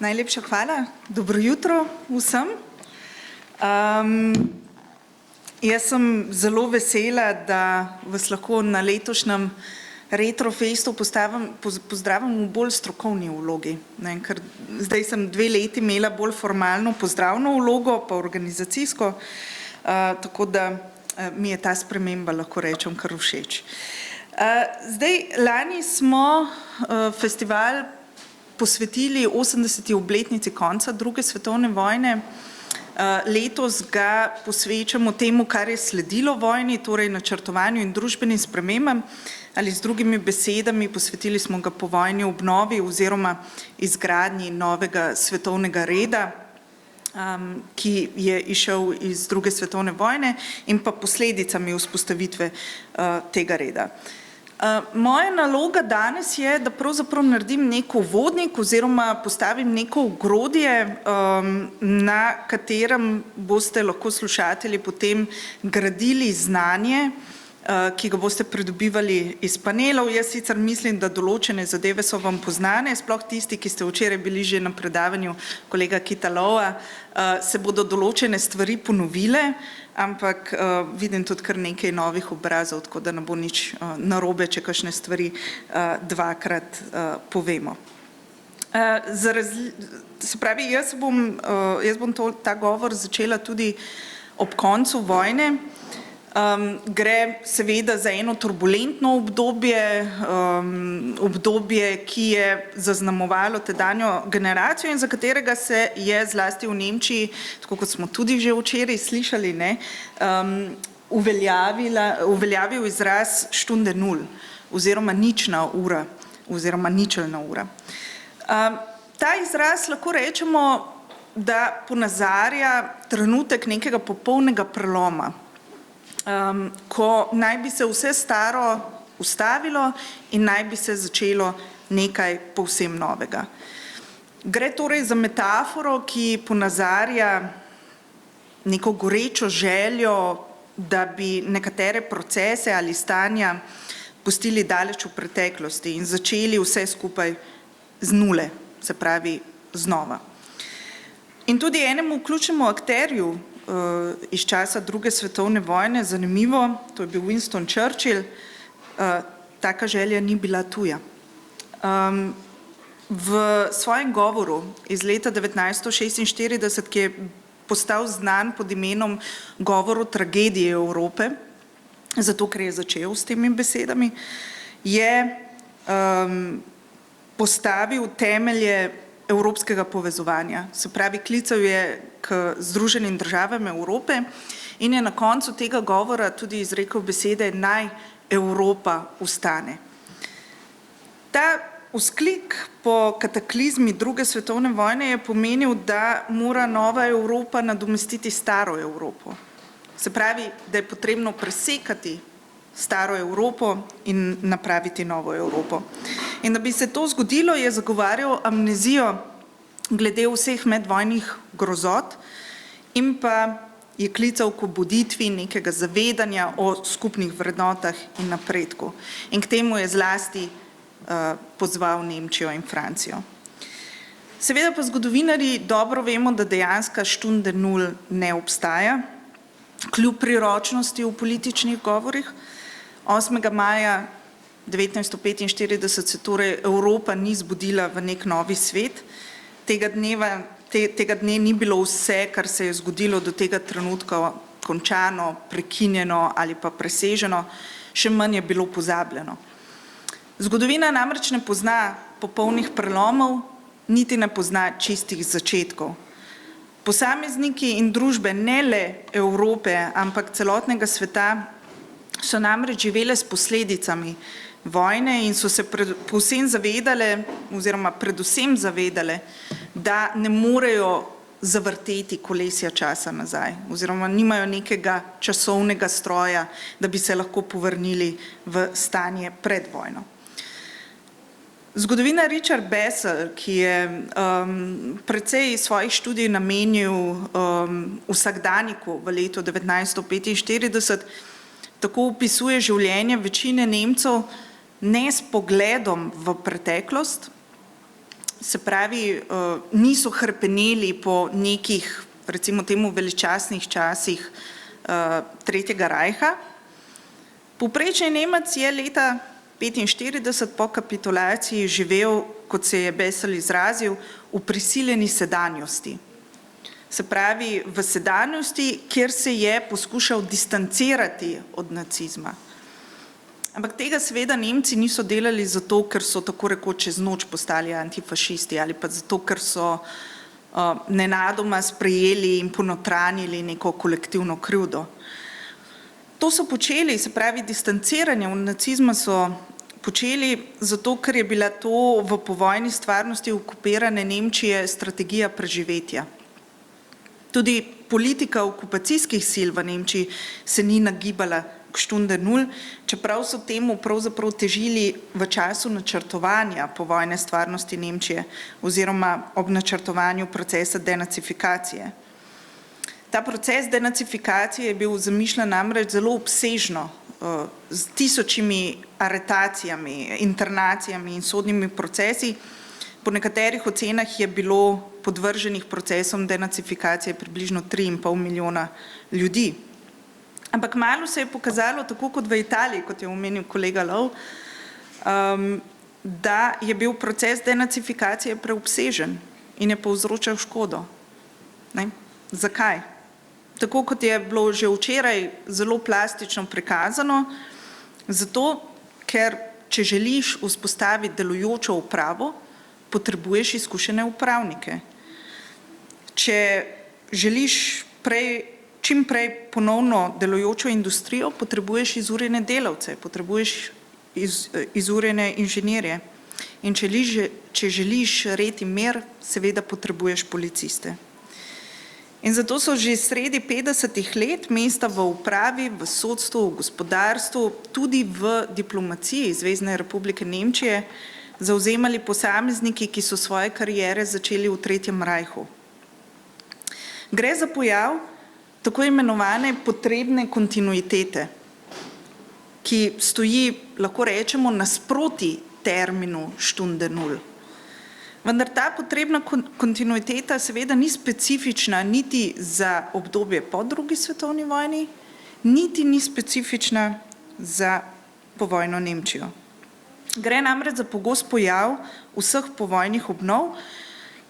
Najlepša hvala. Dobro jutro vsem. Jaz sem zelo vesela, da vas lahko na letošnjem Retrofestu pozdravim v bolj strokovni vlogi. Ker zdaj sem 2 leti imela bolj formalno pozdravno vlogo, pa organizacijsko, tako da mi je ta sprememba, lahko rečem, kar všeč. Lani smo festival posvetili 80. obletnici konca druge svetovne vojne. Letos ga posvečamo temu, kar je sledilo vojni, torej načrtovanju in družbenim spremembam, ali z drugimi besedami posvetili smo ga povojni obnovi oziroma izgradnji novega svetovnega reda, ki je izšel iz druge svetovne vojne in pa posledicami vzpostavitve tega reda. Moja naloga danes je, da pravzaprav naredim nek uvodnik oziroma postavim neko ogrodje, na katerem boste lahko slušatelji potem gradili znanje, ki ga boste pridobivali iz panelov. Jaz sicer mislim, da določene zadeve so vam poznane, sploh tisti, ki ste včeraj bili že na predavanju kolega Kitalova, se bodo določene stvari ponovile, ampak vidim tudi kar nekaj novih obrazov, tako da ne bo nič narobe, če kakšne stvari dvakrat povemo. Se pravi, jaz bom ta govor začela tudi ob koncu vojne. Gre seveda za eno turbulentno obdobje, ki je zaznamovalo tedanjo generacijo in za katerega se je zlasti v Nemčiji, tako kot smo tudi že včeraj slišali, uveljavil izraz Stunde Null oziroma nična ura oziroma ničelna ura. Ta izraz lahko rečemo, da ponazarja trenutek nekega popolnega preloma, ko naj bi se vse staro ustavilo in naj bi se začelo nekaj povsem novega. Gre torej za metaforo, ki ponazarja neko gorečo željo, da bi nekatere procese ali stanja pustili daleč v preteklosti in začeli vse skupaj z nule, se pravi znova. In tudi enemu ključnemu akterju iz časa druge svetovne vojne, zanimivo, to je bil Winston Churchill, taka želja ni bila tuja. V svojem govoru iz leta 1946, ki je postal znan pod imenom Govor o tragediji Evrope, zato ker je začel s temi besedami, je postavil temelje evropskega povezovanja. Se pravi, klical je k Združenim državam Evrope in je na koncu tega govora tudi izrekel besede naj Evropa vstane. Ta vzklik po kataklizmi druge svetovne vojne je pomenil, da mora nova Evropa nadomestiti staro Evropo. Se pravi, da je potrebno presekati staro Evropo in napraviti novo Evropo. In da bi se to zgodilo, je zagovarjal amnezijo glede vseh medvojnih grozot in pa je klical k obuditvi nekega zavedanja o skupnih vrednotah in napredku. In k temu je zlasti pozval Nemčijo in Francijo. Seveda pa zgodovinarji dobro vemo, da dejanska Stunde Null ne obstaja, kljub priročnosti v političnih govorih. 8. maja 1945 se torej Evropa ni zbudila v nek novi svet. Tega dne ni bilo vse, kar se je zgodilo do tega trenutka končano, prekinjeno ali pa preseženo, še manj je bilo pozabljeno. Zgodovina namreč ne pozna popolnih prelomov, niti ne pozna čistih začetkov. Posamezniki in družbe ne le Evrope, ampak celotnega sveta so namreč živele s posledicami vojne in so se predvsem zavedale, da ne morejo zavrteti kolesja časa nazaj oziroma nimajo nekega časovnega stroja, da bi se lahko povrnili v stanje pred vojno. Zgodovinar Richard Bessel, ki je precej svojih študij namenil vsakdaniku v letu 1945, tako opisuje življenje večine Nemcev ne s pogledom v preteklost, se pravi, niso hrpeneli po nekih, recimo temu, veličastnih časih Tretjega rajha. Povprečni Nemec je leta 1945 po kapitulaciji živel, kot se je Bessel izrazil, v prisiljeni sedanjosti. Se pravi, v sedanjosti, kjer se je poskušal distancirati od nacizma. Ampak tega seveda Nemci niso delali zato, ker so tako rekoč čez noč postali antifašisti ali pa zato, ker so nenadoma sprejeli in ponotranjili neko kolektivno krivdo. To so počeli, se pravi, distanciranje od nacizma so počeli zato, ker je bila to v povojni stvarnosti okupirane Nemčije strategija preživetja. Tudi politika okupacijskih sil v Nemčiji se ni nagibala k Stunde Null, čeprav so temu pravzaprav težili v času načrtovanja povojne stvarnosti Nemčije oziroma ob načrtovanju procesa denacifikacije. Ta proces denacifikacije je bil zamišljen namreč zelo obsežno, z tisočimi aretacijami, internacijami in sodnimi procesi. Po nekaterih ocenah je bilo podvrženih procesom denacifikacije približno 3,5 milijona ljudi. Ampak malo se je pokazalo, tako kot v Italiji, kot je omenil kolega Lov, da je bil proces denacifikacije preobsežen in je povzročal škodo. Zakaj? Tako kot je bilo že včeraj zelo plastično prikazano, zato, ker če želiš vzpostaviti delujočo upravo, potrebuješ izkušene upravnike. Če želiš čim prej ponovno delujočo industrijo, potrebuješ izurjene delavce, potrebuješ izurjene inženirje. In če želiš red in mir, seveda potrebuješ policiste. In zato so že sredi 50. let mesta v upravi, v sodstvu, v gospodarstvu, tudi v diplomaciji Zvezne republike Nemčije zavzemali posamezniki, ki so svoje kariere začeli v Tretjem rajhu. Gre za pojav tako imenovane potrebne kontinuitete, ki stoji, lahko rečemo, nasproti terminu Stunde Null. Vendar ta potrebna kontinuiteta seveda ni specifična niti za obdobje po drugi svetovni vojni, niti ni specifična za povojno Nemčijo. Gre namreč za pogost pojav vseh povojnih obnov,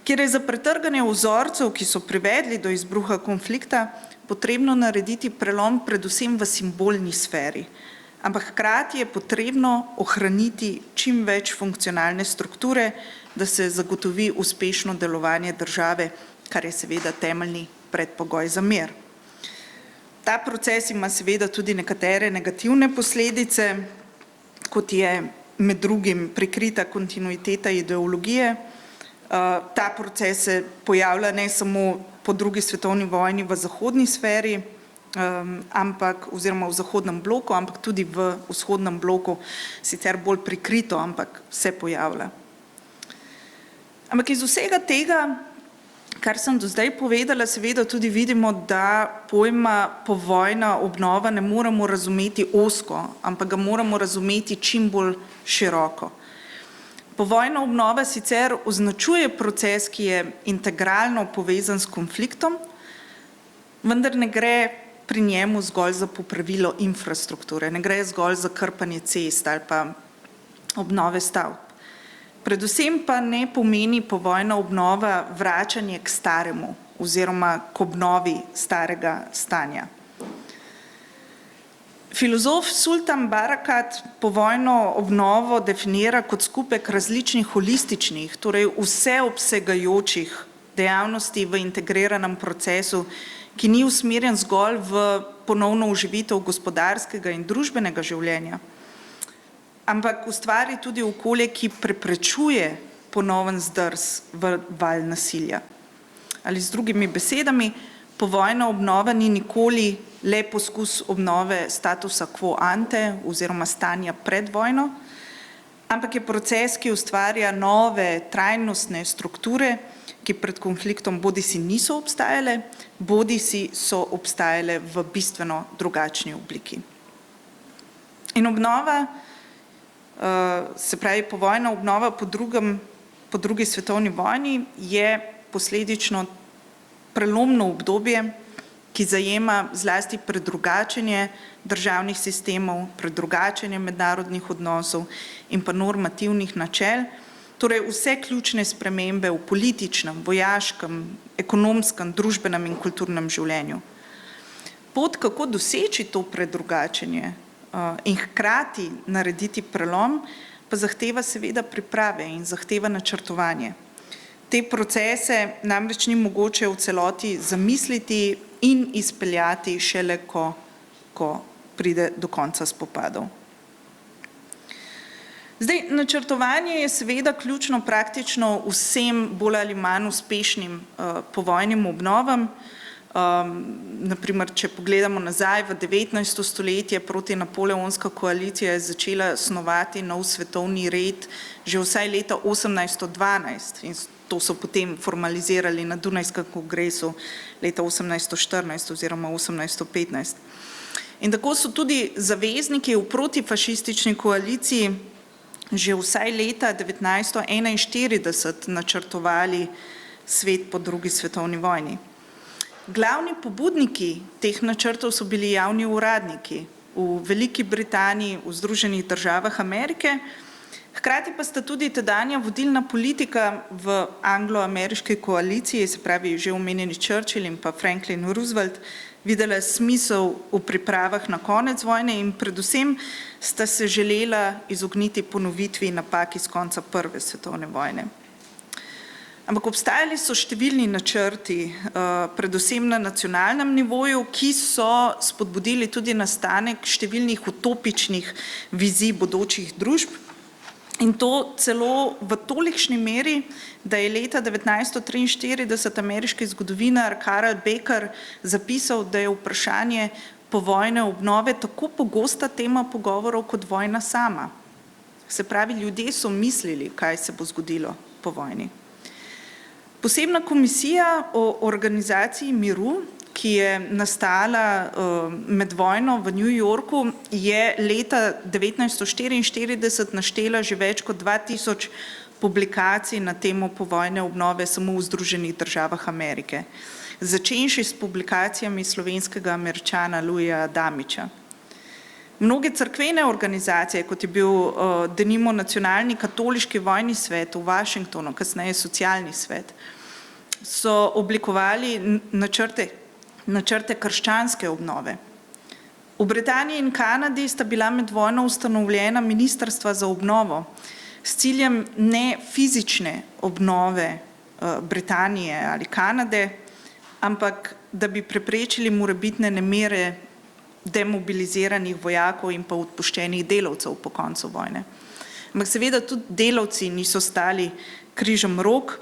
kjer je za pretrganje vzorcev, ki so privedli do izbruha konflikta, potrebno narediti prelom predvsem v simbolni sferi, ampak hkrati je potrebno ohraniti čim več funkcionalne strukture, da se zagotovi uspešno delovanje države, kar je seveda temeljni predpogoj za mir. Ta proces ima seveda tudi nekatere negativne posledice, kot je med drugim prikrita kontinuiteta ideologije. Ta proces se pojavlja ne samo po drugi svetovni vojni v zahodni sferi, oziroma v zahodnem bloku, ampak tudi v vzhodnem bloku, sicer bolj prikrito, ampak se pojavlja. Ampak iz vsega tega, kar sem do zdaj povedala, seveda tudi vidimo, da pojma povojna obnova ne moremo razumeti ozko, ampak ga moramo razumeti čim bolj široko. Povojna obnova sicer označuje proces, ki je integralno povezan s konfliktom, vendar ne gre pri njemu zgolj za popravilo infrastrukture, ne gre zgolj za krpanje cest ali pa obnove stavb. Predvsem pa ne pomeni povojna obnova vračanje k staremu oziroma k obnovi starega stanja. Filozof Sultan Barakat povojno obnovo definira kot skupek različnih holističnih, torej vseobsegajočih dejavnosti v integriranem procesu, ki ni usmerjen zgolj v ponovno oživitev gospodarskega in družbenega življenja, ampak ustvari tudi okolje, ki preprečuje ponoven zdrs v val nasilja. Ali z drugimi besedami, povojna obnova ni nikoli le poskus obnove statusa quo ante oziroma stanja pred vojno, ampak je proces, ki ustvarja nove trajnostne strukture, ki pred konfliktom bodisi niso obstajale, bodisi so obstajale v bistveno drugačni obliki. In obnova, se pravi povojna obnova po drugem po drugi svetovni vojni je posledično prelomno obdobje, ki zajema zlasti predrugačenje državnih sistemov, predrugačenje mednarodnih odnosov in pa normativnih načel, torej vse ključne spremembe v političnem, vojaškem, ekonomskem, družbenem in kulturnem življenju. Pot, kako doseči to predrugačenje in hkrati narediti prelom, pa zahteva seveda priprave in zahteva načrtovanje. Te procese namreč ni mogoče v celoti zamisliti in izpeljati šele, ko pride do konca spopadov. Zdaj, načrtovanje je seveda ključno praktično vsem bolj ali manj uspešnim povojnim obnovam. Naprimer, če pogledamo nazaj v 19. stoletje, protinapoleonska koalicija je začela snovati nov svetovni red že vsaj leta 1812 in to so potem formalizirali na Dunajskem kongresu leta 1814 oziroma 1815. In tako so tudi zavezniki v protifašistični koaliciji že vsaj leta 1941 načrtovali svet po drugi svetovni vojni. Glavni pobudniki teh načrtov so bili javni uradniki v Veliki Britaniji, v Združenih državah Amerike, hkrati pa sta tudi tedanja vodilna politika v anglo-ameriški koaliciji, se pravi že omenjeni Churchill in pa Franklin Roosevelt, videla smisel v pripravah na konec vojne in predvsem sta se želela izogniti ponovitvi napak iz konca prve svetovne vojne. Ampak obstajali so številni načrti, predvsem na nacionalnem nivoju, ki so spodbudili tudi nastanek številnih utopičnih vizij bodočih družb. In to celo v tolikšni meri, da je leta 1943 ameriški zgodovinar Carl Baker zapisal, da je vprašanje povojne obnove tako pogosta tema pogovorov kot vojna sama. Se pravi, ljudje so mislili, kaj se bo zgodilo po vojni. Posebna komisija o organizaciji miru, ki je nastala med vojno v New Yorku, je leta 1944 naštela že več kot 2000 publikacij na temo povojne obnove samo v Združenih državah Amerike, začenši s publikacijami slovenskega Američana Louisa Adamiča. Mnoge cerkvene organizacije, kot je bil denimo Nacionalni katoliški vojni svet v Washingtonu, kasneje Socialni svet, so oblikovali načrte krščanske obnove. V Britaniji in Kanadi sta bila med vojno ustanovljena ministrstva za obnovo s ciljem ne fizične obnove Britanije ali Kanade, ampak da bi preprečili morebitne nemire demobiliziranih vojakov in pa odpuščenih delavcev po koncu vojne. Ampak seveda tudi delavci niso stali križem rok.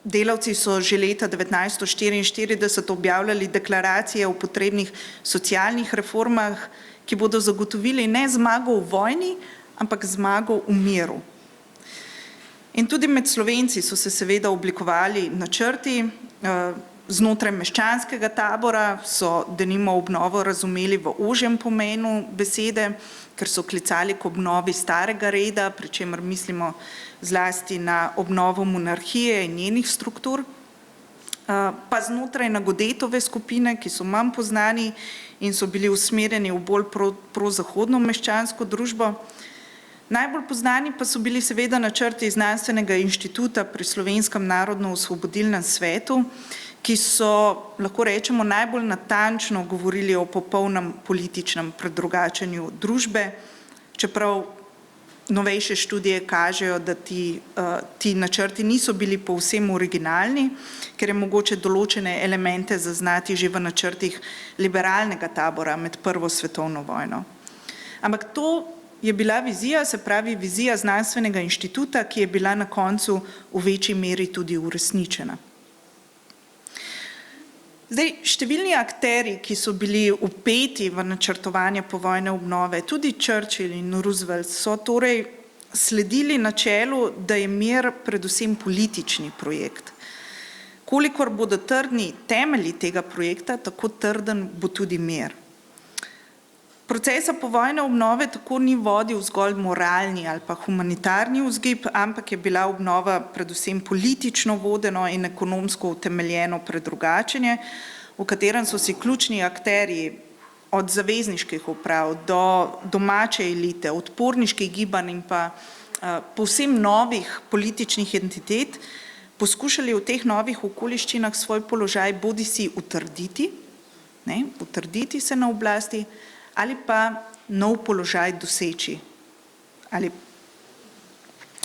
Delavci so že leta 1944 objavljali deklaracije o potrebnih socialnih reformah, ki bodo zagotovili ne zmago v vojni, ampak zmago v miru. In tudi med Slovenci so se seveda oblikovali načrti. Znotraj meščanskega tabora so denimo obnovo razumeli v ožjem pomenu besede, ker so klicali k obnovi starega reda, pri čemer mislimo zlasti na obnovo monarhije in njenih struktur, pa znotraj Nagodetove skupine, ki so manj poznani in so bili usmerjeni v bolj prozahodno meščansko družbo. Najbolj poznani pa so bili seveda načrti Znanstvenega inštituta pri Slovenskem narodno-osvobodilnem svetu, ki so, lahko rečemo, najbolj natančno govorili o popolnem političnem predrugačenju družbe, čeprav novejše študije kažejo, da ti načrti niso bili povsem originalni, ker je mogoče določene elemente zaznati že v načrtih liberalnega tabora med Prvo svetovno vojno. Ampak to je bila vizija, se pravi vizija Znanstvenega inštituta, ki je bila na koncu v večji meri tudi uresničena. Zdaj, številni akteri, ki so bili vpeti v načrtovanje povojne obnove, tudi Churchill in Roosevelt, so torej sledili načelu, da je mir predvsem politični projekt. Kolikor bodo trdni temelji tega projekta, tako trden bo tudi mir. Procesa povojne obnove tako ni vodil zgolj moralni ali pa humanitarni vzgib, ampak je bila obnova predvsem politično vodeno in ekonomsko utemeljeno predrugačenje, v katerem so si ključni akterji od zavezniških uprav do domače elite, odporniških gibanj in pa povsem novih političnih entitet poskušali v teh novih okoliščinah svoj položaj bodisi utrditi, utrditi se na oblasti, ali pa nov položaj doseči, ali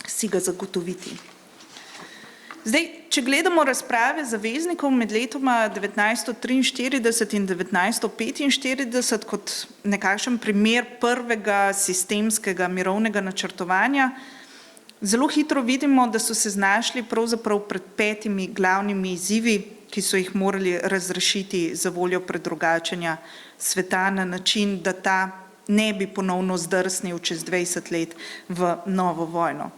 si ga zagotoviti. Zdaj, če gledamo razprave zaveznikov med letoma 1943 in 1945 kot nekakšen primer prvega sistemskega mirovnega načrtovanja, zelo hitro vidimo, da so se znašli pravzaprav pred 5 glavnimi izzivi, ki so jih morali razrešiti za voljo predrugačenja sveta na način, da ta ne bi ponovno zdrsnil čez 20 let v novo vojno.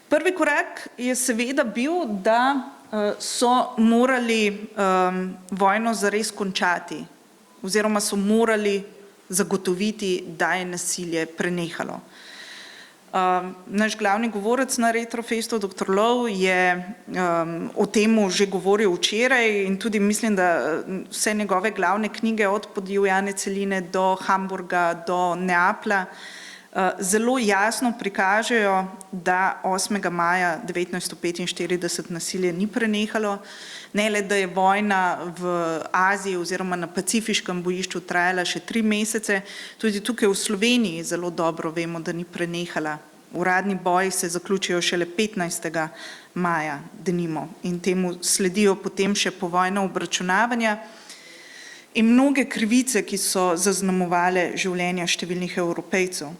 Prvi korak je seveda bil, da so morali vojno zares končati, oziroma so morali zagotoviti, da je nasilje prenehalo. Naš glavni govorec na Retrofestu, dr. Lov, je o temu že govoril včeraj in tudi mislim, da vse njegove glavne knjige od Podivjane celine do Hamburga do Neaplja zelo jasno prikažejo, da 8. maja 1945 nasilje ni prenehalo, ne le, da je vojna v Aziji oziroma na pacifiškem bojišču trajala še 3 mesece, tudi tukaj v Sloveniji zelo dobro vemo, da ni prenehala. Uradni boji se zaključijo šele 15. maja, denimo, in temu sledijo potem še povojna obračunavanja in mnoge krivice, ki so zaznamovale življenja številnih Evropejcev.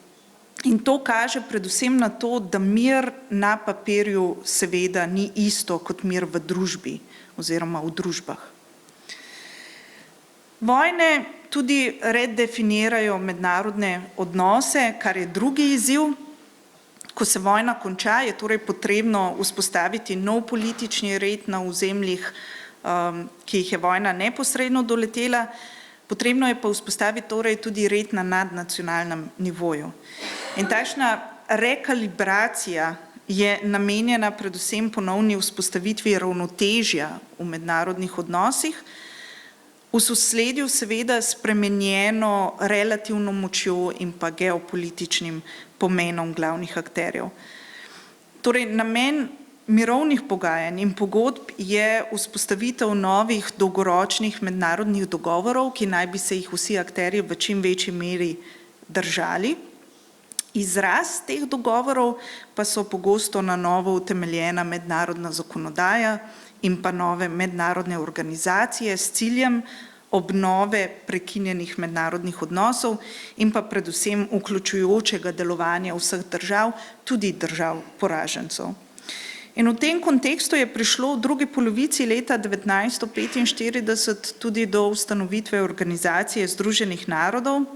In to kaže predvsem na to, da mir na papirju seveda ni isto kot mir v družbi oziroma v družbah. Vojne tudi redefinirajo mednarodne odnose, kar je drugi izziv. Ko se vojna konča, je torej potrebno vzpostaviti nov politični red na ozemljih, ki jih je vojna neposredno doletela, potrebno je pa vzpostaviti torej tudi red na nadnacionalnem nivoju. In takšna rekalibracija je namenjena predvsem ponovni vzpostavitvi ravnotežja v mednarodnih odnosih, v sosledju seveda spremenjeno relativno močjo in pa geopolitičnim pomenom glavnih akterjev. Torej, namen mirovnih pogajanj in pogodb je vzpostavitev novih dolgoročnih mednarodnih dogovorov, ki naj bi se jih vsi akterji v čim večji meri držali. Izraz teh dogovorov pa so pogosto na novo utemeljena mednarodna zakonodaja in pa nove mednarodne organizacije s ciljem obnove prekinjenih mednarodnih odnosov in pa predvsem vključujočega delovanja vseh držav, tudi držav poražencev. In v tem kontekstu je prišlo v drugi polovici leta 1945 tudi do ustanovitve Organizacije Združenih narodov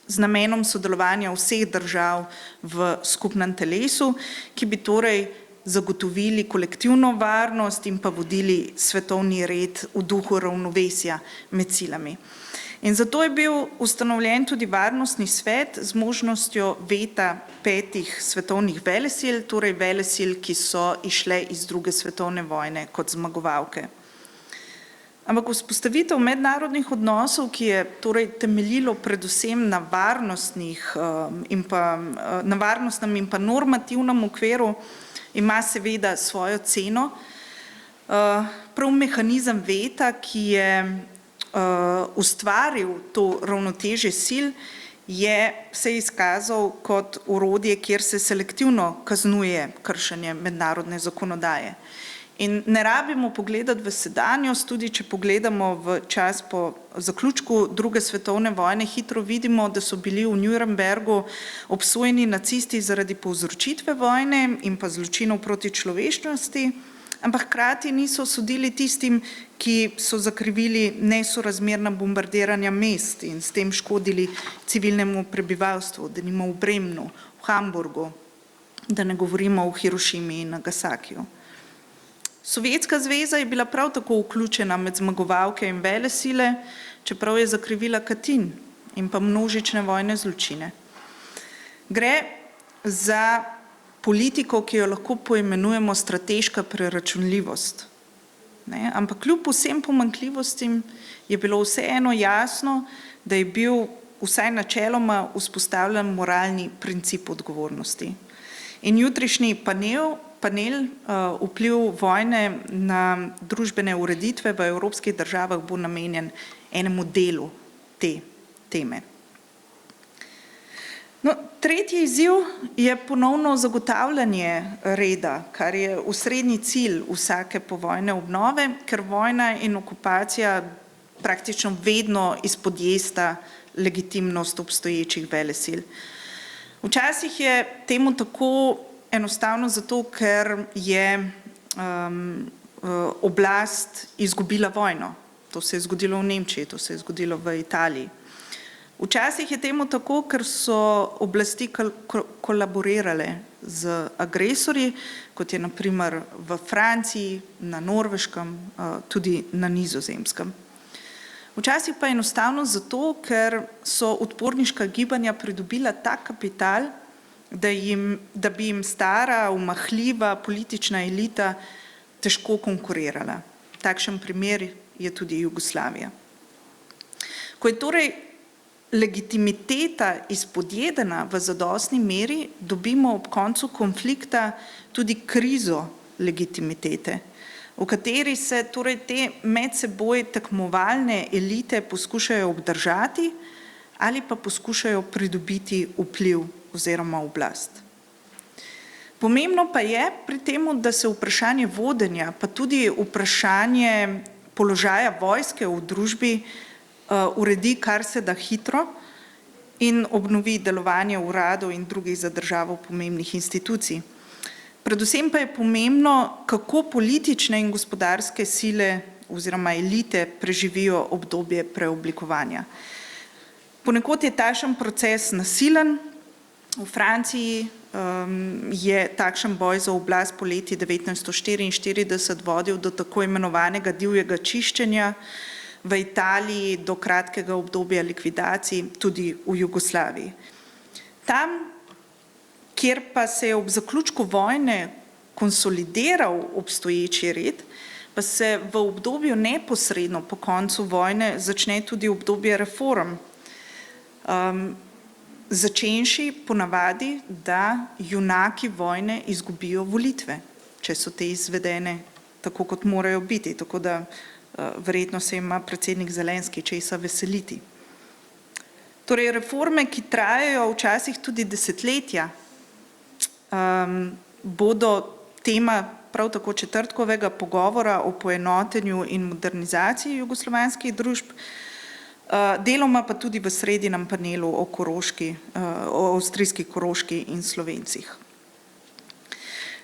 z namenom sodelovanja vseh držav v skupnem telesu, ki bi torej zagotovili kolektivno varnost in pa vodili svetovni red v duhu ravnovesja med silami. In zato je bil ustanovljen tudi Varnostni svet z možnostjo veta 5 svetovnih velesil, torej velesil, ki so išle iz druge svetovne vojne kot zmagovalke. Ampak vzpostavitev mednarodnih odnosov, ki je torej temeljilo predvsem na varnostnem in pa normativnem okviru, ima seveda svojo ceno. Prav mehanizem veta, ki je ustvaril to ravnotežje sil, je se izkazal kot orodje, kjer se selektivno kaznuje kršenje mednarodne zakonodaje. In ne rabimo pogledati v sedanjost, tudi če pogledamo v čas po zaključku druge svetovne vojne, hitro vidimo, da so bili v Nürnbergu obsojeni nacisti zaradi povzročitve vojne in pa zločinov proti človečnosti, ampak hkrati niso sodili tistim, ki so zakrivili nesorazmerna bombardiranja mest in s tem škodili civilnemu prebivalstvu, denimo v Bremnu, v Hamburgu, da ne govorimo o Hirošimi in Nagasakiju. Sovjetska zveza je bila prav tako vključena med zmagovalke in velesile, čeprav je zakrivila Katin in pa množične vojne zločine. Gre za politiko, ki jo lahko poimenujemo strateška preračunljivost. Ampak kljub vsem pomanjkljivostim je bilo vseeno jasno, da je bil vsaj načeloma vzpostavljen moralni princip odgovornosti. In jutrišnji panel vpliv vojne na družbene ureditve v evropskih državah bo namenjen enemu delu te teme. No, tretji izziv je ponovno zagotavljanje reda, kar je osrednji cilj vsake povojne obnove, ker vojna in okupacija praktično vedno izpodjesta legitimnost obstoječih velesil. Včasih je temu tako enostavno zato, ker je oblast izgubila vojno. To se je zgodilo v Nemčiji, to se je zgodilo v Italiji. Včasih je temu tako, ker so oblasti kolaborirale z agresorji, kot je na primer v Franciji, na Norveškem, tudi na Nizozemskem. Včasih pa enostavno zato, ker so odporniška gibanja pridobila tak kapital, da bi jim stara, omahljiva politična elita težko konkurirala. Takšen primer je tudi Jugoslavija. Ko je torej legitimiteta izpodjedena v zadostni meri, dobimo ob koncu konflikta tudi krizo legitimitete, v kateri se torej te med seboj tekmovalne elite poskušajo obdržati ali pa poskušajo pridobiti vpliv oziroma oblast. Pomembno pa je pri tem, da se vprašanje vodenja, pa tudi vprašanje položaja vojske v družbi uredi kar se da hitro in obnovi delovanje uradov in drugih za državo pomembnih institucij. Predvsem pa je pomembno, kako politične in gospodarske sile oziroma elite preživijo obdobje preoblikovanja. Ponekod je takšen proces nasilen. V Franciji je takšen boj za oblast po leti 1944 vodil do tako imenovanega divjega čiščenja, v Italiji do kratkega obdobja likvidacij, tudi v Jugoslaviji. Tam, kjer pa se je ob zaključku vojne konsolidiral obstoječi red, pa se v obdobju neposredno po koncu vojne začne tudi obdobje reform, začenši ponavadi, da junaki vojne izgubijo volitve, če so te izvedene tako, kot morajo biti, tako da verjetno se ima predsednik Zelenski česa veseliti. Torej, reforme, ki trajajo včasih tudi desetletja, bodo tema prav tako četrtkovega pogovora o poenotenju in modernizaciji jugoslovanskih družb, deloma pa tudi v sredinem panelu o avstrijski Koroški in Slovencih.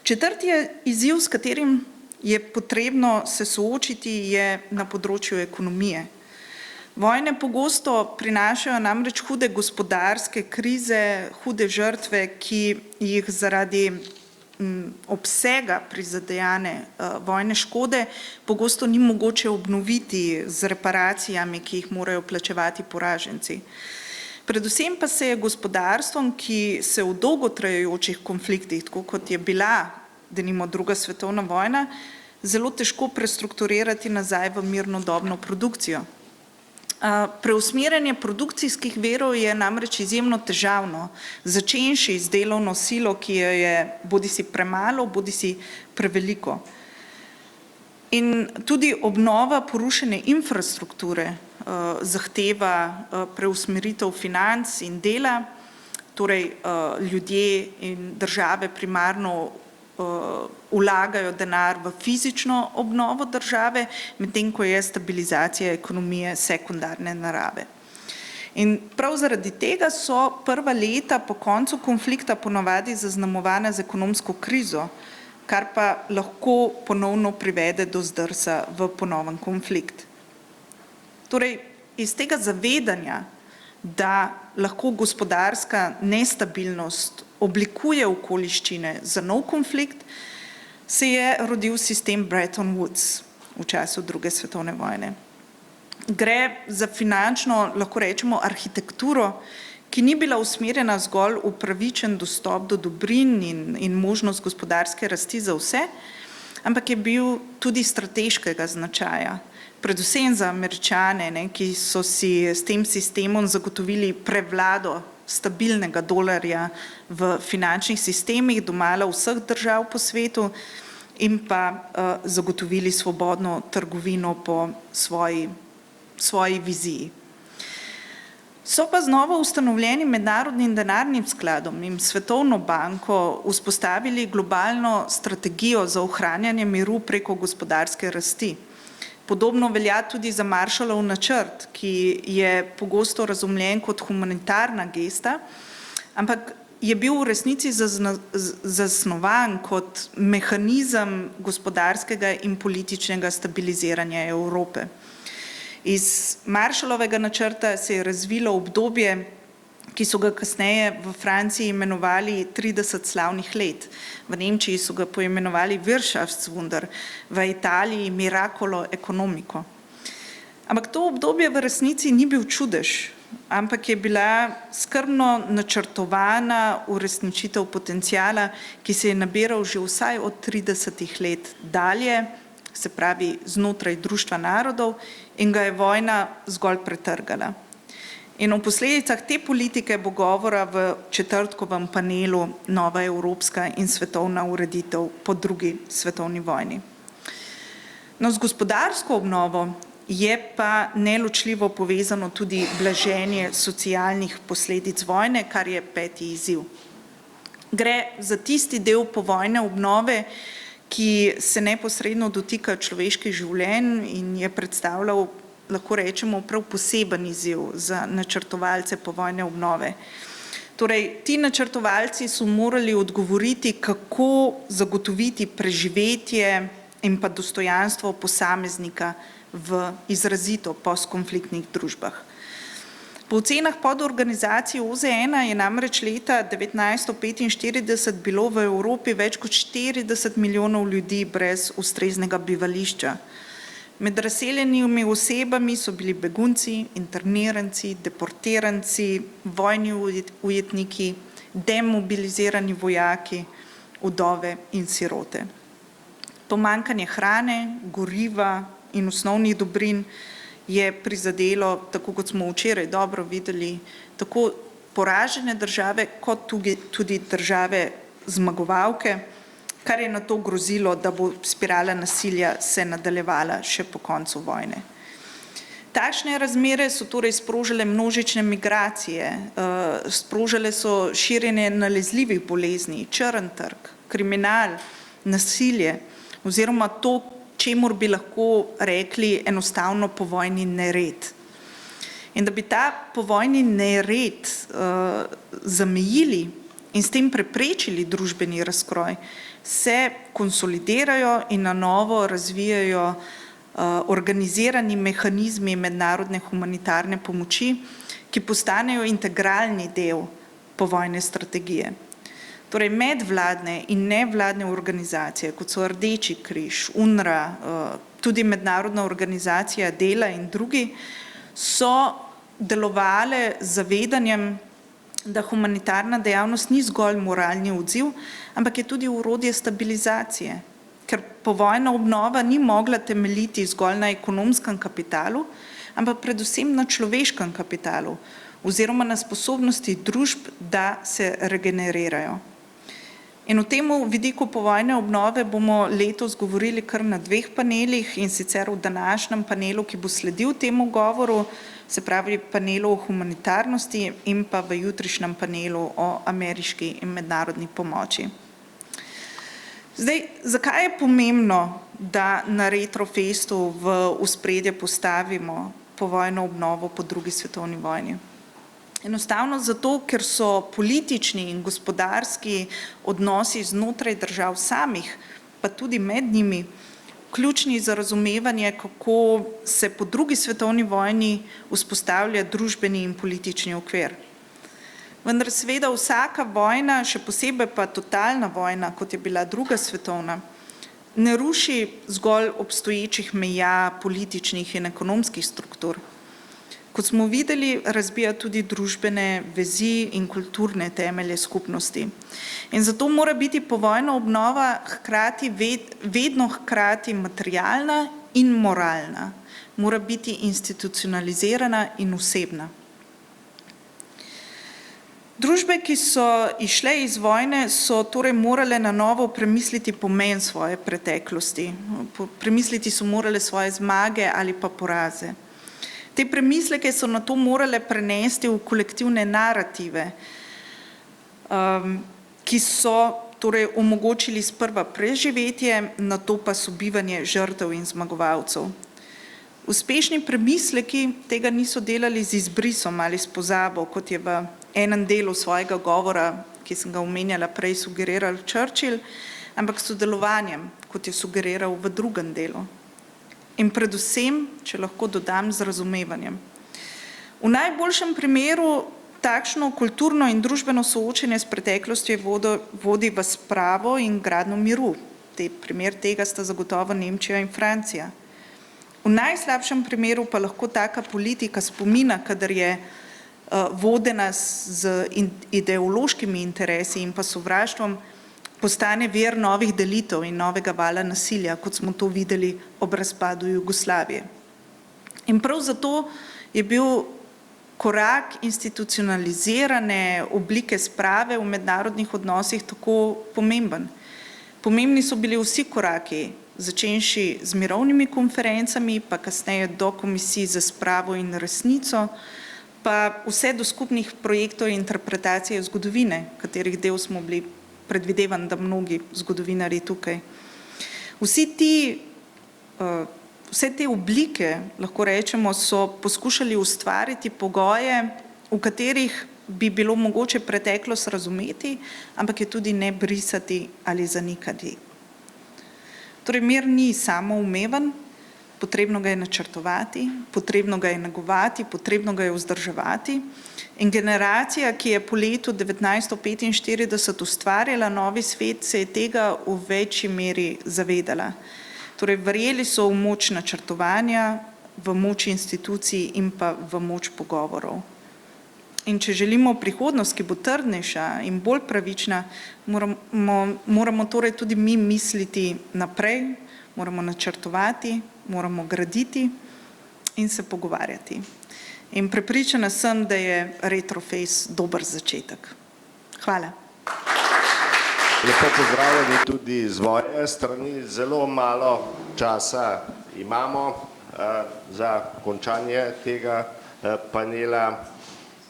Četrti izziv, s katerim je potrebno se soočiti, je na področju ekonomije. Vojne pogosto prinašajo namreč hude gospodarske krize, hude žrtve, ki jih zaradi obsega prizadejane vojne škode pogosto ni mogoče obnoviti z reparacijami, ki jih morajo plačevati poraženci. Predvsem pa se je gospodarstvom, ki se v dolgotrajajočih konfliktih, tako kot je bila denimo druga svetovna vojna, zelo težko prestrukturirati nazaj v mirnodobno produkcijo. Preusmerjanje produkcijskih virov je namreč izjemno težavno, začenši z delovno silo, ki jo je bodisi premalo, bodisi preveliko. In tudi obnova porušene infrastrukture zahteva preusmeritev financ in dela, torej ljudje in države primarno vlagajo denar v fizično obnovo države, medtem ko je stabilizacija ekonomije sekundarne narave. In prav zaradi tega so prva leta po koncu konflikta ponavadi zaznamovana z ekonomsko krizo, kar pa lahko ponovno privede do zdrsa v ponoven konflikt. Torej, iz tega zavedanja, da lahko gospodarska nestabilnost oblikuje okoliščine za nov konflikt, se je rodil sistem Bretton Woods v času druge svetovne vojne. Gre za finančno, lahko rečemo, arhitekturo, ki ni bila usmerjena zgolj v pravičen dostop do dobrin in možnost gospodarske rasti za vse, ampak je bil tudi strateškega značaja. Predvsem za Američane, ki so si s tem sistemom zagotovili prevlado stabilnega dolarja v finančnih sistemih domala vseh držav po svetu in pa zagotovili svobodno trgovino po svoji viziji. So pa z novo ustanovljenim mednarodnim denarnim skladom in Svetovno banko vzpostavili globalno strategijo za ohranjanje miru preko gospodarske rasti. Podobno velja tudi za Marshallov načrt, ki je pogosto razumljen kot humanitarna gesta, ampak je bil v resnici zasnovan kot mehanizem gospodarskega in političnega stabiliziranja Evrope. Iz Marshallovega načrta se je razvilo obdobje, ki so ga kasneje v Franciji imenovali 30 slavnih let. V Nemčiji so ga poimenovali Wirtschaftswunder, v Italiji Miracolo economico. Ampak to obdobje v resnici ni bil čudež, ampak je bila skrbno načrtovana uresničitev potenciala, ki se je nabiral že vsaj od 30 let dalje, se pravi znotraj Društva narodov, in ga je vojna zgolj pretrgala. In o posledicah te politike bo govora v četrtkovem panelu Nova evropska in svetovna ureditev po drugi svetovni vojni. No, z gospodarsko obnovo je pa neločljivo povezano tudi blaženje socialnih posledic vojne, kar je peti izziv. Gre za tisti del povojne obnove, ki se neposredno dotika človeških življenj in je predstavljal, lahko rečemo, prav poseben izziv za načrtovalce povojne obnove. Torej, ti načrtovalci so morali odgovoriti, kako zagotoviti preživetje in pa dostojanstvo posameznika v izrazito postkonfliktnih družbah. Po ocenah podorganizacije OZN je namreč leta 1945 bilo v Evropi več kot 40 milijonov ljudi brez ustreznega bivališča. Med razseljenimi osebami so bili begunci, interniranci, deportiranci, vojni ujetniki, demobilizirani vojaki, vdove in sirote. Pomanjkanje hrane, goriva in osnovnih dobrin je prizadelo, tako kot smo včeraj dobro videli, tako poražene države, kot tudi države zmagovalke, kar je na to grozilo, da bo spirala nasilja se nadaljevala še po koncu vojne. Takšne razmere so torej sprožile množične migracije, sprožile so širjenje nalezljivih bolezni, črn trg, kriminal, nasilje oziroma to, čemur bi lahko rekli enostavno povojni nered. In da bi ta povojni nered zamejili in s tem preprečili družbeni razkroj, se konsolidirajo in na novo razvijajo organizirani mehanizmi mednarodne humanitarne pomoči, ki postanejo integralni del povojne strategije. Torej, medvladne in nevladne organizacije, kot so Rdeči križ, UNRWA, tudi Mednarodna organizacija dela in drugi, so delovale z zavedanjem, da humanitarna dejavnost ni zgolj moralni odziv, ampak je tudi orodje stabilizacije, ker povojna obnova ni mogla temeljiti zgolj na ekonomskem kapitalu, ampak predvsem na človeškem kapitalu oziroma na sposobnosti družb, da se regenerirajo. In o tem vidiku povojne obnove bomo letos govorili kar na dveh panelih, in sicer v današnjem panelu, ki bo sledil temu govoru, se pravi panelu o humanitarnosti, in pa v jutrišnjem panelu o ameriški in mednarodni pomoči. Zdaj, zakaj je pomembno, da na Retrofestu v ospredje postavimo povojno obnovo po drugi svetovni vojni? Enostavno zato, ker so politični in gospodarski odnosi znotraj držav samih, pa tudi med njimi, ključni za razumevanje, kako se po drugi svetovni vojni vzpostavlja družbeni in politični okvir. Vendar seveda vsaka vojna, še posebej pa totalna vojna, kot je bila druga svetovna, ne ruši zgolj obstoječih meja političnih in ekonomskih struktur. Kot smo videli, razbija tudi družbene vezi in kulturne temelje skupnosti. In zato mora biti povojna obnova vedno hkrati materialna in moralna. Mora biti institucionalizirana in osebna. Družbe, ki so išle iz vojne, so torej morale na novo premisliti pomen svoje preteklosti. Premisliti so morale svoje zmage ali pa poraze. Te premisleke so na to morale prenesti v kolektivne narative, ki so torej omogočili sprva preživetje, nato pa sobivanje žrtev in zmagovalcev. Uspešni premisleki tega niso delali z izbrisom ali s pozabo, kot je v enem delu svojega govora, ki sem ga omenjala prej, sugeriral Churchill, ampak s sodelovanjem, kot je sugeriral v drugem delu. In predvsem, če lahko dodam, z razumevanjem. V najboljšem primeru takšno kulturno in družbeno soočenje s preteklostjo vodi v spravo in gradnjo miru. Primer tega sta zagotovo Nemčija in Francija. V najslabšem primeru pa lahko taka politika spomina, kadar je vodena z ideološkimi interesi in pa sovraštvom, postane vir novih delitev in novega vala nasilja, kot smo to videli ob razpadu Jugoslavije. In prav zato je bil korak institucionalizirane oblike sprave v mednarodnih odnosih tako pomemben. Pomembni so bili vsi koraki, začenši z mirovnimi konferencami, pa kasneje do komisij za spravo in resnico, pa vse do skupnih projektov in interpretacije zgodovine, katerih del smo bili, predvidevam, da mnogi zgodovinarji tukaj. Vse te oblike, lahko rečemo, so poskušali ustvariti pogoje, v katerih bi bilo mogoče preteklost razumeti, ampak je tudi ne brisati ali zanikati. Torej, mir ni samoumeven, potrebno ga je načrtovati, potrebno ga je negovati, potrebno ga je vzdrževati. In generacija, ki je po letu 1945 ustvarjala novi svet, se je tega v večji meri zavedala. Torej, verjeli so v moč načrtovanja, v moč institucij in pa v moč pogovorov. In če želimo prihodnost, ki bo trdnejša in bolj pravična, moramo torej tudi mi misliti naprej, moramo načrtovati, moramo graditi in se pogovarjati. In prepričana sem, da je Retrofest dober začetek. Hvala. Lepo pozdravljeni tudi z moje strani. Zelo malo časa imamo za končanje tega panela.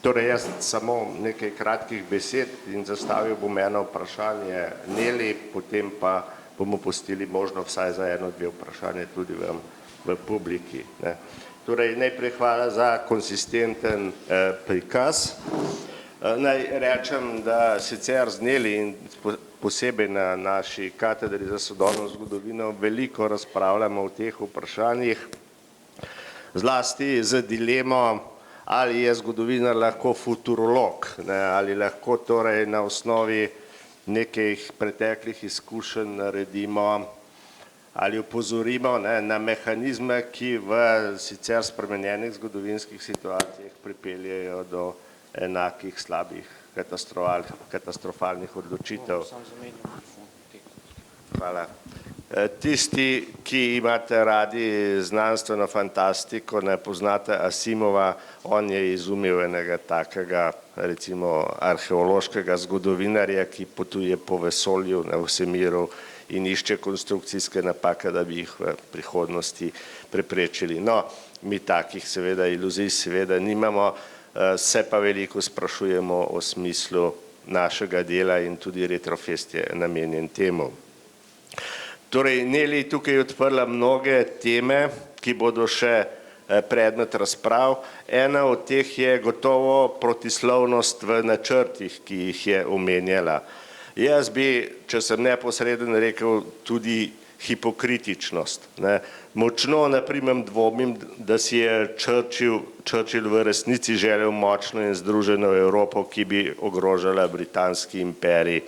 Torej, jaz samo nekaj kratkih besed in zastavil bom eno vprašanje Neli, potem pa bomo pustili možno vsaj za eno, dve vprašanje tudi v publiki. Torej, najprej hvala za konsistenten prikaz. Naj rečem, da sicer z Neli in posebej na naši katedri za sodobno zgodovino veliko razpravljamo o teh vprašanjih, zlasti z dilemo, ali je zgodovinar lahko futurolog, ali lahko torej na osnovi nekih preteklih izkušenj naredimo ali opozorimo na mehanizme, ki v sicer spremenjenih zgodovinskih situacijah pripeljejo do enakih slabih katastrofalnih odločitev. Hvala. Tisti, ki imate radi znanstveno fantastiko, ne poznate Asimova, on je izumil enega takega, recimo, arheološkega zgodovinarja, ki potuje po vesolju, na vsemiru in išče konstrukcijske napake, da bi jih v prihodnosti preprečili. No, mi takih seveda iluzij seveda nimamo, se pa veliko sprašujemo o smislu našega dela in tudi Retrofest je namenjen temu. Torej, Neli tukaj odprla mnoge teme, ki bodo še predmet razprav. Ena od teh je gotovo protislovnost v načrtih, ki jih je omenjala. Jaz bi, če sem neposreden, rekel tudi hipokritičnost. Močno, naprimer, dvomim, da si je Churchill v resnici želel močno in združeno Evropo, ki bi ogrožala britanski imperij.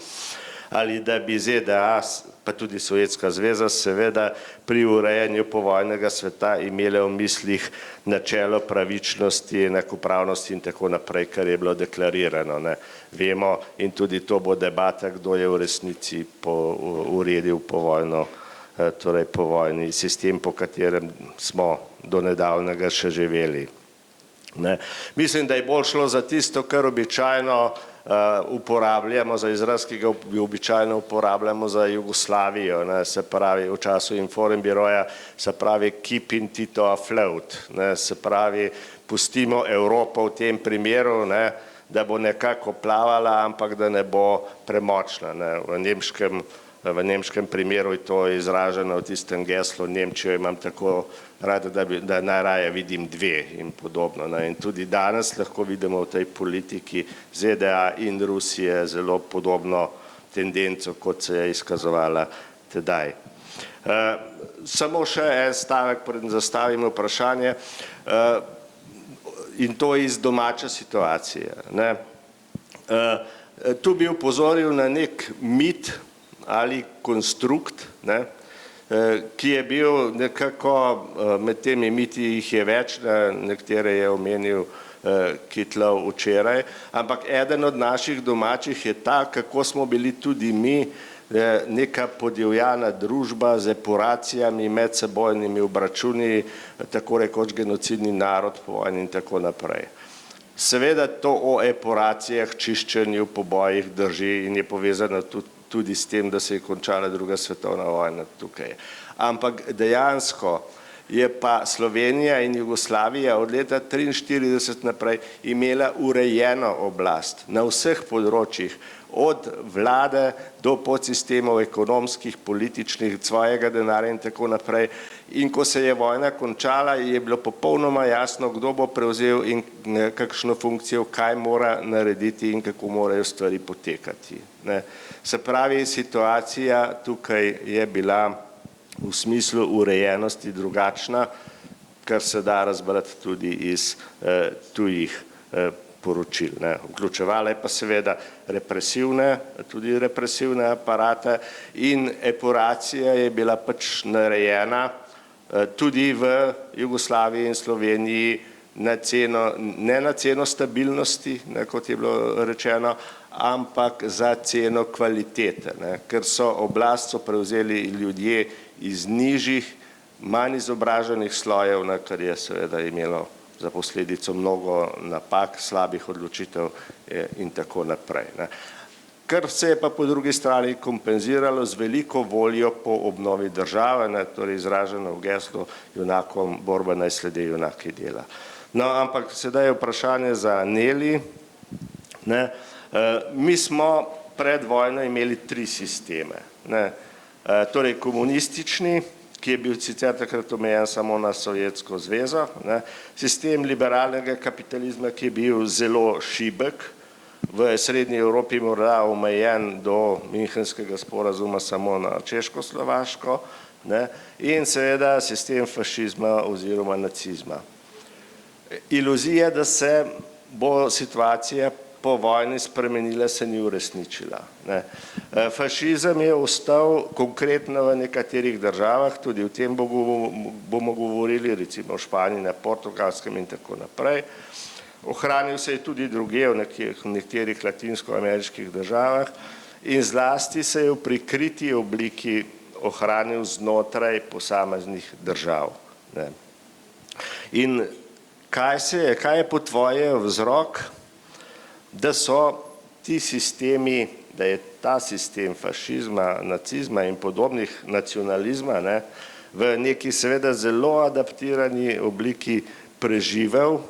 ali da bi ZDA, pa tudi Sovjetska zveza, seveda pri urejanju povojnega sveta imele v mislih načelo pravičnosti, enakopravnosti in tako naprej, kar je bilo deklarirano. Ne. Vemo, in tudi to bo debata, kdo je v resnici uredil povojno, torej povojni sistem, po katerem smo do nedavnega še živeli. Ne. Mislim, da je bolj šlo za tisto, kar običajno uporabljamo, za izraz, ki ga običajno uporabljamo za Jugoslavijo, ne, se pravi v času Informbiroja, se pravi keeping Tito afloat, ne, se pravi pustimo Evropo v tem primeru, ne, da bo nekako plavala, ampak da ne bo premočna. Ne. V nemškem primeru je to izraženo v tistem geslu, Nemčijo imam tako rad, da najraje vidim dve in podobno. Ne. In tudi danes lahko vidimo v tej politiki ZDA in Rusije zelo podobno tendenco, kot se je izkazovala tedaj. Samo še en stavek, preden zastavim vprašanje, in to iz domače situacije. Ne. Tu bi upozoril na nek mit ali konstrukt, ne, ki je bil nekako, med temi miti jih je več, nekatere je omenil Kitlov včeraj, ampak eden od naših domačih je ta, kako smo bili tudi mi neka podivjana družba z epuracijami, medsebojnimi obračuni, tako rekoč genocidni narod po vojni in tako naprej. Seveda to o epuracijah, čiščenju, pobojih drži in je povezano tudi s tem, da se je končala druga svetovna vojna tukaj. Ampak dejansko je pa Slovenija in Jugoslavija od leta 1943 naprej imela urejeno oblast na vseh področjih, od vlade do podsistemov ekonomskih, političnih, svojega denarja in tako naprej. In ko se je vojna končala, je bilo popolnoma jasno, kdo bo prevzel in kakšno funkcijo, kaj mora narediti in kako morajo stvari potekati. Ne. Se pravi, situacija tukaj je bila v smislu urejenosti drugačna, kar se da razbrati tudi iz tujih poročil. Ne. Vključevala je pa seveda tudi represivne aparate in epuracija je bila pač narejena tudi v Jugoslaviji in Sloveniji ne na ceno stabilnosti, ne, kot je bilo rečeno, ampak za ceno kvalitete, ne, ker so oblast prevzeli ljudje iz nižjih, manj izobraženih slojev, ne, kar je seveda imelo za posledico mnogo napak, slabih odločitev in tako naprej. Ne. Kar se je pa po drugi strani kompenziralo z veliko voljo po obnovi države, ne, torej izraženo v geslu junakom borba naj sledi junaki dela. No, ampak sedaj je vprašanje za Neli. Ne. Mi smo pred vojno imeli 3 sisteme. Ne. Torej komunistični, ki je bil sicer takrat omejen samo na Sovjetsko zvezo, ne. Sistem liberalnega kapitalizma, ki je bil zelo šibek, v srednji Evropi morda omejen do Münchenskega sporazuma samo na Češko-Slovaško, ne. In seveda sistem fašizma oziroma nacizma. Iluzija, da se bo situacija po vojni spremenila, se ni uresničila. Ne. Fašizem je ostal konkretno v nekaterih državah, tudi o tem bomo govorili, recimo v Španiji, na Portugalskem in tako naprej. Ohranil se je tudi drugje v nekaterih latinsko-ameriških državah in zlasti se je v prikriti obliki ohranil znotraj posameznih držav. Ne. In kaj je po tvoje vzrok, da so ti sistemi, da je ta sistem fašizma, nacizma in podobnih nacionalizma, ne, v neki seveda zelo adaptirani obliki preživel,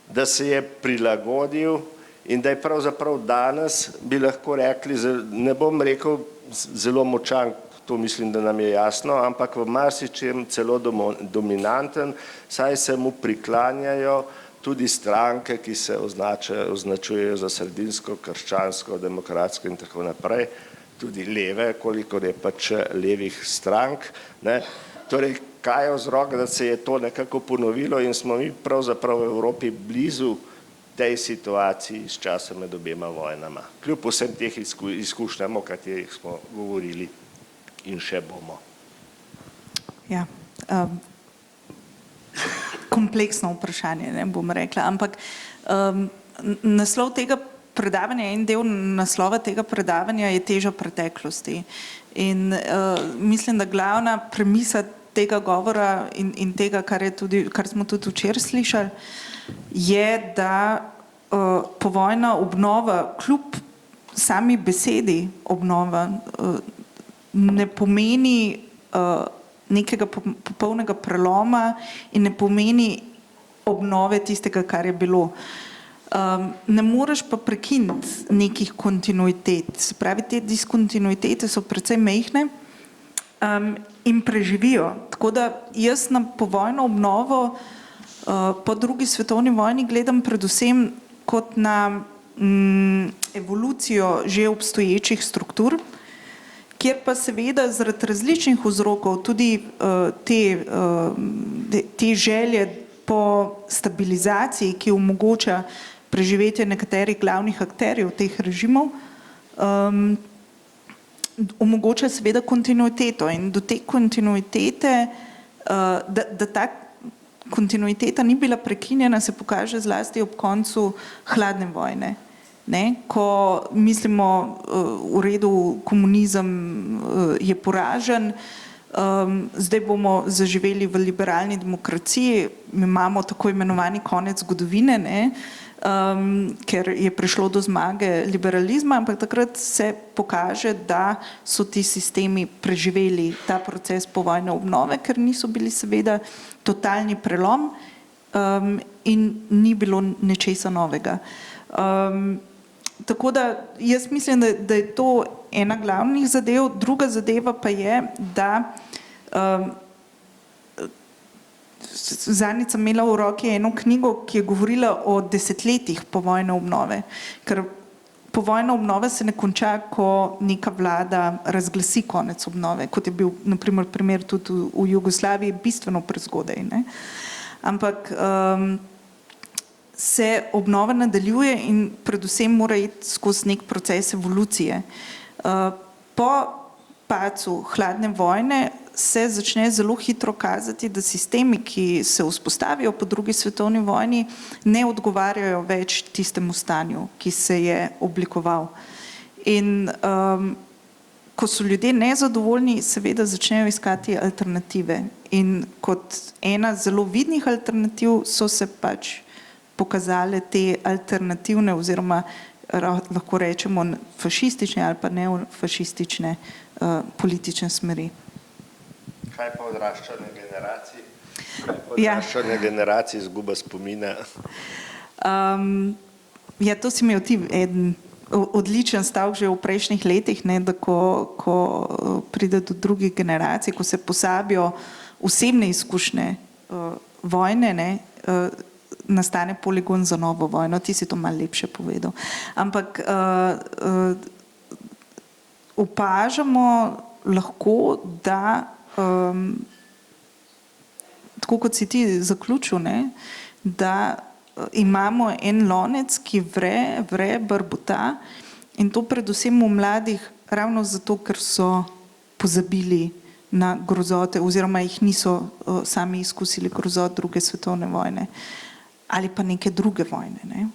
da se je prilagodil in da je pravzaprav danes, bi lahko rekli, ne bom rekel zelo močan, to mislim, da nam je jasno, ampak v marsičem celo dominanten, saj se mu priklanjajo tudi stranke, ki se označujejo za sredinsko, krščansko, demokratsko in tako naprej, tudi leve, kolikor je pač levih strank. Ne. Torej, kaj je vzrok, da se je to nekako ponovilo in smo mi pravzaprav v Evropi blizu tej situaciji s časom med obema vojnama. Kljub vsem teh izkušnjam, o katerih smo govorili in še bomo. Ja, kompleksno vprašanje, ne bom rekla, ampak naslov tega predavanja, en del naslova tega predavanja je teža preteklosti. In mislim, da glavna premisa tega govora in tega, kar smo tudi včeraj slišali, je, da povojna obnova, kljub sami besedi obnova, ne pomeni nekega popolnega preloma in ne pomeni obnove tistega, kar je bilo. Ne moreš pa prekiniti nekih kontinuitet. Se pravi, te diskontinuitete so precej mehne in preživijo. Tako da jaz na povojno obnovo po drugi svetovni vojni gledam predvsem kot na evolucijo že obstoječih struktur, kjer pa seveda zaradi različnih vzrokov tudi te želje po stabilizaciji, ki omogoča preživetje nekaterih glavnih akterjev teh režimov, omogoča seveda kontinuiteto in do te kontinuitete, da ta kontinuiteta ni bila prekinjena, se pokaže zlasti ob koncu hladne vojne. Ne? Ko mislimo, v redu, komunizem je poražen, zdaj bomo zaživeli v liberalni demokraciji, mi imamo tako imenovani konec zgodovine, ne? Ker je prišlo do zmage liberalizma, ampak takrat se pokaže, da so ti sistemi preživeli ta proces povojne obnove, ker niso bili seveda totalni prelom in ni bilo nečesa novega. Tako da jaz mislim, da je to ena glavnih zadev, druga zadeva pa je, da zadnjič sem imela v roki eno knjigo, ki je govorila o desetletjih povojne obnove, ker povojna obnova se ne konča, ko neka vlada razglasi konec obnove, kot je bil na primer tudi v Jugoslaviji bistveno prezgodaj, ne? Ampak se obnova nadaljuje in predvsem mora iti skozi nek proces evolucije. Po padcu hladne vojne se začne zelo hitro kazati, da sistemi, ki se vzpostavijo po drugi svetovni vojni, ne odgovarjajo več tistemu stanju, ki se je oblikoval. In ko so ljudje nezadovoljni, seveda začnejo iskati alternative. In kot ena zelo vidnih alternativ so se pač pokazale te alternativne oziroma lahko rečemo fašistične ali pa neofašistične politične smeri. Kaj pa odraščanje generacij? Odraščanje generacij, izguba spomina? Ja, to si imel ti eden odličen stavek že v prejšnjih letih, ne, da ko pride do drugih generacij, ko se posabijo osebne izkušnje vojne, ne, nastane poligon za novo vojno. Ti si to malo lepše povedal. Ampak opažamo lahko, da tako kot si ti zaključil, ne, da imamo en lonec, ki vre, brbota in to predvsem v mladih ravno zato, ker so pozabili na grozote oziroma jih niso sami izkusili grozot druge svetovne vojne ali pa neke druge vojne, ne.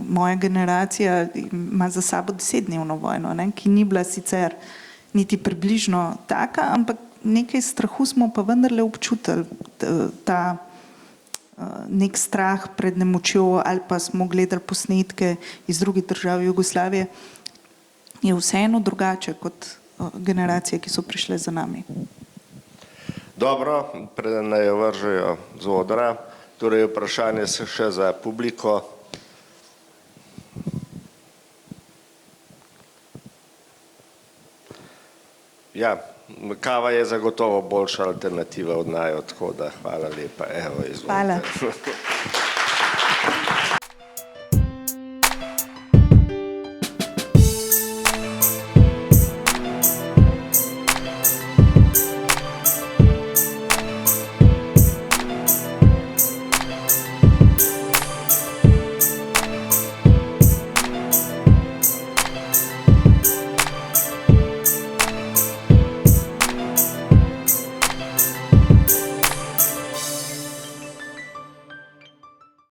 Moja generacija ima za sabo 10-dnevno vojno, ne, ki ni bila sicer niti približno taka, ampak nekaj strahu smo pa vendarle občutili, ta nek strah pred nemočjo ali pa smo gledali posnetke iz drugih držav Jugoslavije, je vseeno drugače kot generacije, ki so prišle za nami. Dobro, preden naj jo vržejo z odra, torej vprašanje se še za publiko. Ja, kava je zagotovo boljša alternativa od naju, tako da hvala lepa. Evo, izvolite. Hvala.